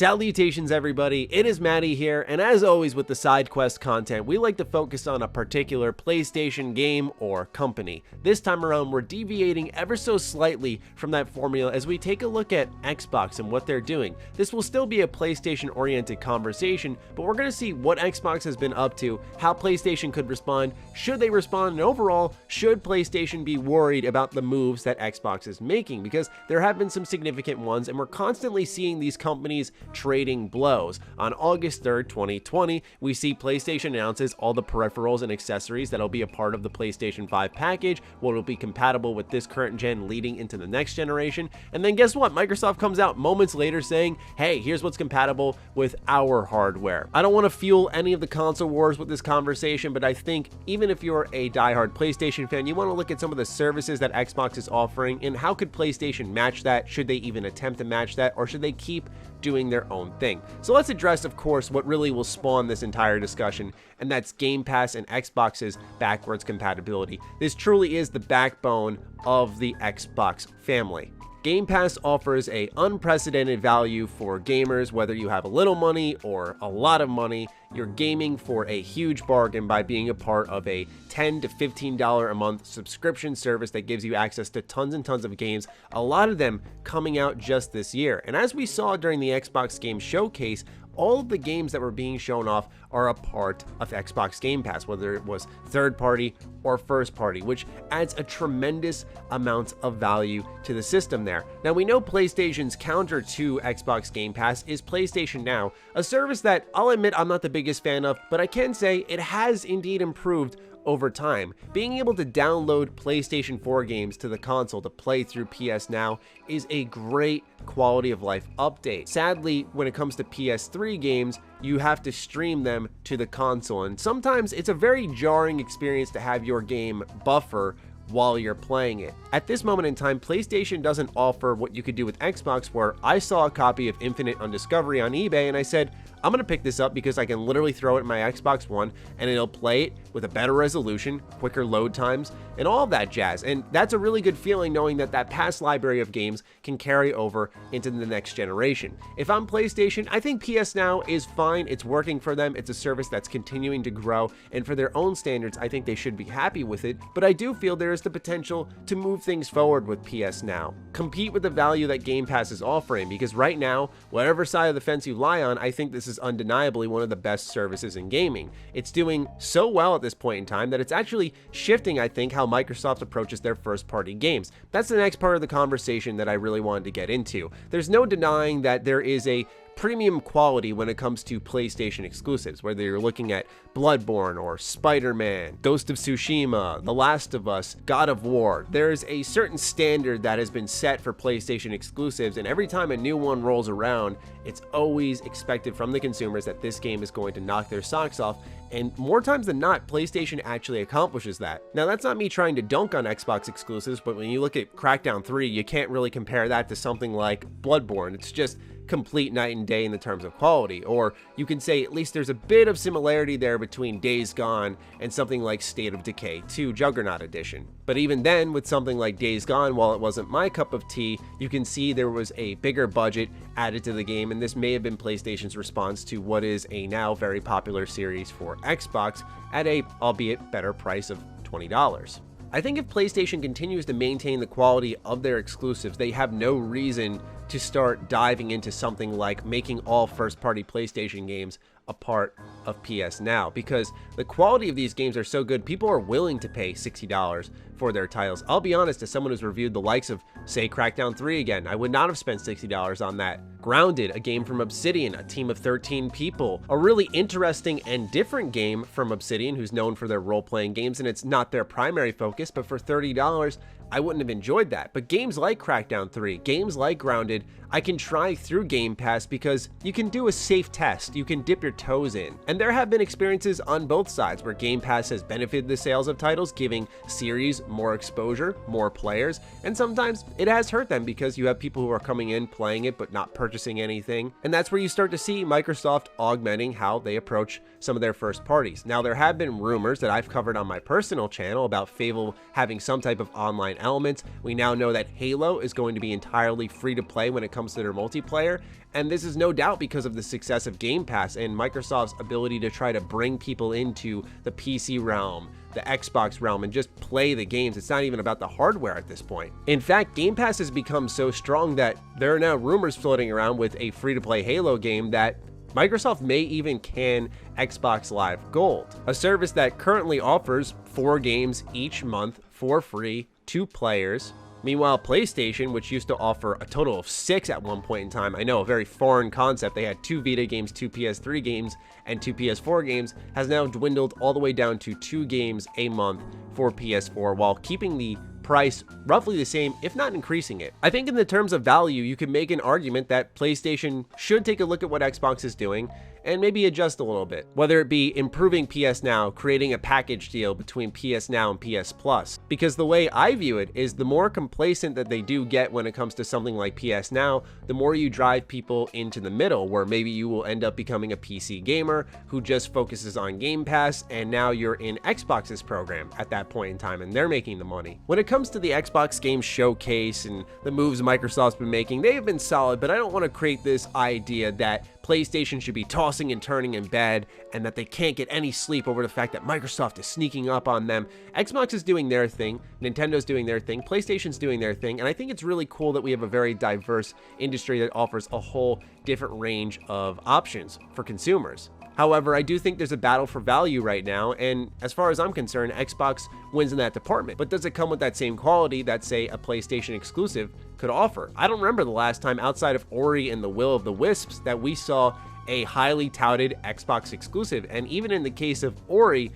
Salutations everybody, it is Matty here, and as always with the side quest content, we like to focus on a particular PlayStation game or company. This time around, we're deviating ever so slightly from that formula as we take a look at Xbox and what they're doing. This will still be a PlayStation-oriented conversation, but we're going to see what Xbox has been up to, how PlayStation could respond, should they respond, and overall, should PlayStation be worried about the moves that Xbox is making, because there have been some significant ones, and we're constantly seeing these companies trading blows. On August 3rd, 2020, we see PlayStation announces all the peripherals and accessories that'll be a part of the PlayStation 5 package, what will be compatible with this current gen leading into the next generation, and then guess what? Microsoft comes out moments later saying, hey, here's what's compatible with our hardware. I don't want to fuel any of the console wars with this conversation, but I think even if you're a diehard PlayStation fan, you want to look at some of the services that Xbox is offering and how could PlayStation match that? Should they even attempt to match that, or should they keep doing their own thing? So let's address, of course, what really will spawn this entire discussion, and that's Game Pass and Xbox's backwards compatibility. This truly is the backbone of the Xbox family. Game Pass offers a unprecedented value for gamers, whether you have a little money or a lot of money. You're gaming for a huge bargain by being a part of a $10 to $15 a month subscription service that gives you access to tons and tons of games, a lot of them coming out just this year. And as we saw during the Xbox Game Showcase, all of the games that were being shown off are a part of Xbox Game Pass, whether it was third party or first party, which adds a tremendous amount of value to the system there. Now, we know PlayStation's counter to Xbox Game Pass is PlayStation Now, a service that I'll admit I'm not the biggest fan of, but I can say it has indeed improved over time. Being able to download PlayStation 4 games to the console to play through PS Now is a great quality of life update. Sadly, when it comes to PS3 games, you have to stream them to the console, and sometimes it's a very jarring experience to have your game buffer while you're playing it. At this moment in time, PlayStation doesn't offer what you could do with Xbox, where I saw a copy of Infinite Undiscovery on eBay and I said, I'm gonna pick this up because I can literally throw it in my Xbox One and it'll play it with a better resolution, quicker load times, and all of that jazz. And that's a really good feeling knowing that that past library of games can carry over into the next generation. If I'm PlayStation, I think PS Now is fine. It's working for them. It's a service that's continuing to grow, and for their own standards, I think they should be happy with it. But I do feel there is the potential to move things forward with PS Now. Compete with the value that Game Pass is offering, because right now, whatever side of the fence you lie on, I think this is undeniably one of the best services in gaming. It's doing so well at this point in time that it's actually shifting, I think, how Microsoft approaches their first-party games. That's the next part of the conversation that I really wanted to get into. There's no denying that there is a premium quality when it comes to PlayStation exclusives, whether you're looking at Bloodborne or Spider-Man, Ghost of Tsushima, The Last of Us, God of War. There's a certain standard that has been set for PlayStation exclusives, and every time a new one rolls around, it's always expected from the consumers that this game is going to knock their socks off, and more times than not, PlayStation actually accomplishes that. Now, that's not me trying to dunk on Xbox exclusives, but when you look at Crackdown 3, you can't really compare that to something like Bloodborne. It's just complete night and day in the terms of quality. Or you can say at least there's a bit of similarity there between Days Gone and something like State of Decay 2 Juggernaut Edition. But even then, with something like Days Gone, while it wasn't my cup of tea, you can see there was a bigger budget added to the game, and this may have been PlayStation's response to what is a now very popular series for Xbox at a, albeit better, price of $20. I think if PlayStation continues to maintain the quality of their exclusives, they have no reason to start diving into something like making all first-party PlayStation games a part of PS Now, because the quality of these games are so good, people are willing to pay $60 for their titles. I'll be honest, as someone who's reviewed the likes of, say, Crackdown 3 again, I would not have spent $60 on that. Grounded, a game from Obsidian, a team of 13 people, a really interesting and different game from Obsidian, who's known for their role-playing games, and it's not their primary focus, but for $30, I wouldn't have enjoyed that. But games like Crackdown 3, games like Grounded, I can try through Game Pass because you can do a safe test, you can dip your toes in. And there have been experiences on both sides where Game Pass has benefited the sales of titles, giving series more exposure, more players, and sometimes it has hurt them because you have people who are coming in, playing it, but not purchasing anything. And that's where you start to see Microsoft augmenting how they approach some of their first parties. Now, there have been rumors that I've covered on my personal channel about Fable having some type of online elements. We now know that Halo is going to be entirely free to play when it comes to their multiplayer. And this is no doubt because of the success of Game Pass and Microsoft's ability to try to bring people into the PC realm, the Xbox realm, and just play the games. It's not even about the hardware at this point. In fact, Game Pass has become so strong that there are now rumors floating around with a free-to-play Halo game that Microsoft may even can Xbox Live Gold, a service that currently offers 4 games each month for free to players. Meanwhile, PlayStation, which used to offer a total of 6 at one point in time, I know, a very foreign concept, they had 2 Vita games, 2 PS3 games, and 2 PS4 games, has now dwindled all the way down to 2 games a month for PS4 while keeping the price roughly the same, if not increasing it. I think in the terms of value, you can make an argument that PlayStation should take a look at what Xbox is doing and maybe adjust a little bit, whether it be improving PS Now, creating a package deal between PS Now and PS Plus. Because the way I view it is the more complacent that they do get when it comes to something like PS Now, the more you drive people into the middle, where maybe you will end up becoming a PC gamer who just focuses on Game Pass, and now you're in Xbox's program at that point in time and they're making the money. When it comes to the Xbox Game Showcase and the moves Microsoft's been making, they have been solid, but I don't want to create this idea that PlayStation should be tossing and turning in bed and that they can't get any sleep over the fact that Microsoft is sneaking up on them. Xbox is doing their thing, Nintendo's doing their thing, PlayStation's doing their thing, and I think it's really cool that we have a very diverse industry that offers a whole different range of options for consumers. However, I do think there's a battle for value right now, and as far as I'm concerned, Xbox wins in that department. But does it come with that same quality that, say, a PlayStation exclusive could offer? I don't remember the last time outside of Ori and the Will of the Wisps that we saw a highly touted Xbox exclusive. And even in the case of Ori,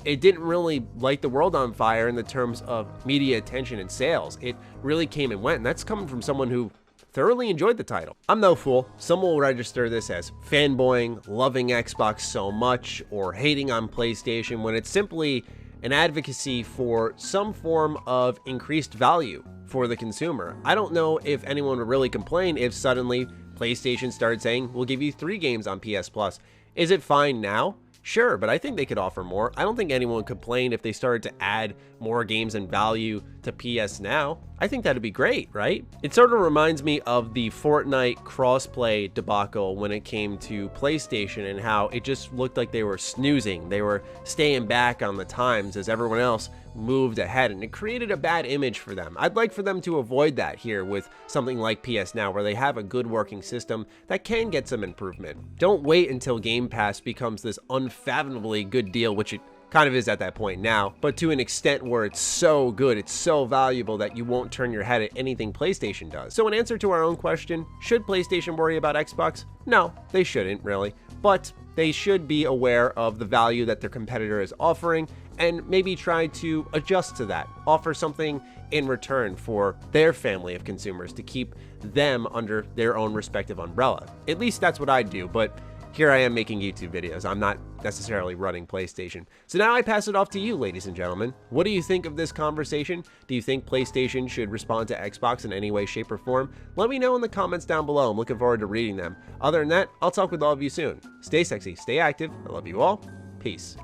it didn't really light the world on fire in the terms of media attention and sales. It really came and went, and that's coming from someone who thoroughly enjoyed the title. I'm no fool. Some will register this as fanboying, loving Xbox so much, or hating on PlayStation, when it's simply an advocacy for some form of increased value for the consumer. I don't know if anyone would really complain if suddenly PlayStation started saying, we'll give you 3 games on PS Plus. Is it fine now? Sure, but I think they could offer more. I don't think anyone would complain if they started to add more games and value to PS Now. I think that'd be great, right? It sort of reminds me of the Fortnite crossplay debacle when it came to PlayStation and how it just looked like they were snoozing. They were staying back on the times as everyone else moved ahead, and it created a bad image for them. I'd like for them to avoid that here with something like PS Now, where they have a good working system that can get some improvement. Don't wait until Game Pass becomes this unfathomably good deal, which it kind of is at that point now, but to an extent where it's so good, it's so valuable that you won't turn your head at anything PlayStation does. So in answer to our own question, should PlayStation worry about Xbox? No, they shouldn't really, but they should be aware of the value that their competitor is offering and maybe try to adjust to that, offer something in return for their family of consumers to keep them under their own respective umbrella. At least that's what I'd do, but here I am making YouTube videos. I'm not necessarily running PlayStation. So now I pass it off to you, ladies and gentlemen. What do you think of this conversation? Do you think PlayStation should respond to Xbox in any way, shape, or form? Let me know in the comments down below. I'm looking forward to reading them. Other than that, I'll talk with all of you soon. Stay sexy, stay active. I love you all. Peace.